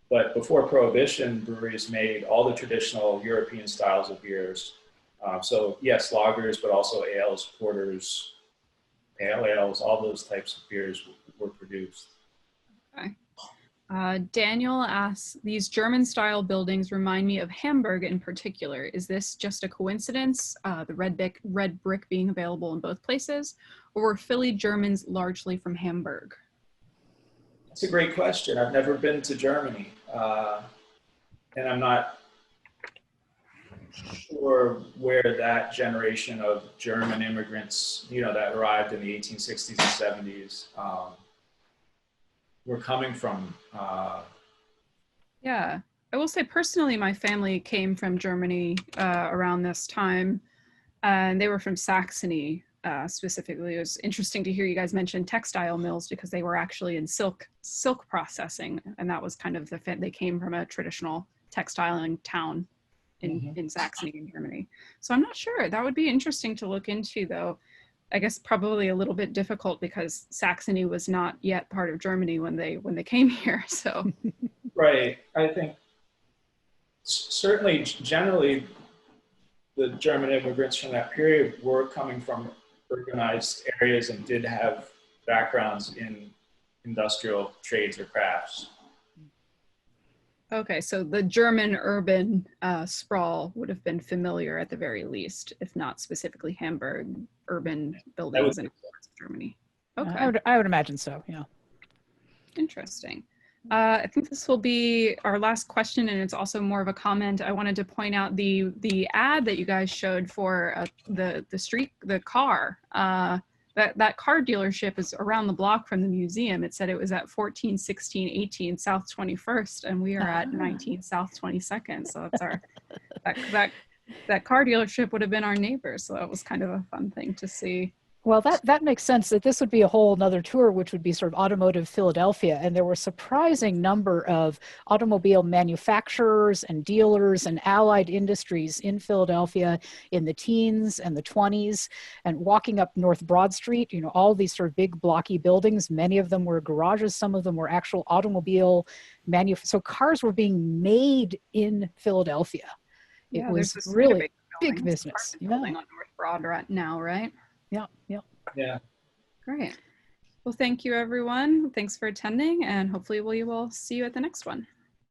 But before Prohibition, breweries made all the traditional European styles of beers. So yes, lagers, but also ales, porters, pale ales, all those types of beers were produced. Okay. Daniel asks, these German-style buildings remind me of Hamburg in particular. Is this just a coincidence, the red brick being available in both places, or were Philly Germans largely from Hamburg? That's a great question. I've never been to Germany, and I'm not sure where that generation of German immigrants, that arrived in the 1860s and 70s, were coming from. Yeah, I will say personally, my family came from Germany around this time, and they were from Saxony specifically. It was interesting to hear you guys mention textile mills because they were actually in silk processing, and that was kind of they came from a traditional textiling town in Saxony in Germany. So I'm not sure. That would be interesting to look into, though. I guess probably a little bit difficult because Saxony was not yet part of Germany when they came here. So Right. I think certainly generally the German immigrants from that period were coming from urbanized areas and did have backgrounds in industrial trades or crafts. okay, so the German urban sprawl would have been familiar at the very least, if not specifically Hamburg urban buildings in Germany. Okay, I would imagine so, yeah. Interesting. I think this will be our last question, and it's also more of a comment. I wanted to point out the ad that you guys showed for the car. That car dealership is around the block from the museum. It said it was at 141618 South 21st, and we are at 19 South 22nd. So that's our that car dealership would have been our neighbor. So that was kind of a fun thing to see. Well, that makes sense that this would be a whole nother tour, which would be sort of automotive Philadelphia. And there were a surprising number of automobile manufacturers and dealers and allied industries in Philadelphia in the teens and the 20s. And walking up North Broad Street, all these sort of big blocky buildings, many of them were garages, some of them were actual automobile so cars were being made in Philadelphia. It was really big business. Building on North broad right now, right? Yeah, yeah. Yeah. Great. Well, thank you, everyone. Thanks for attending, and hopefully we will see you at the next one.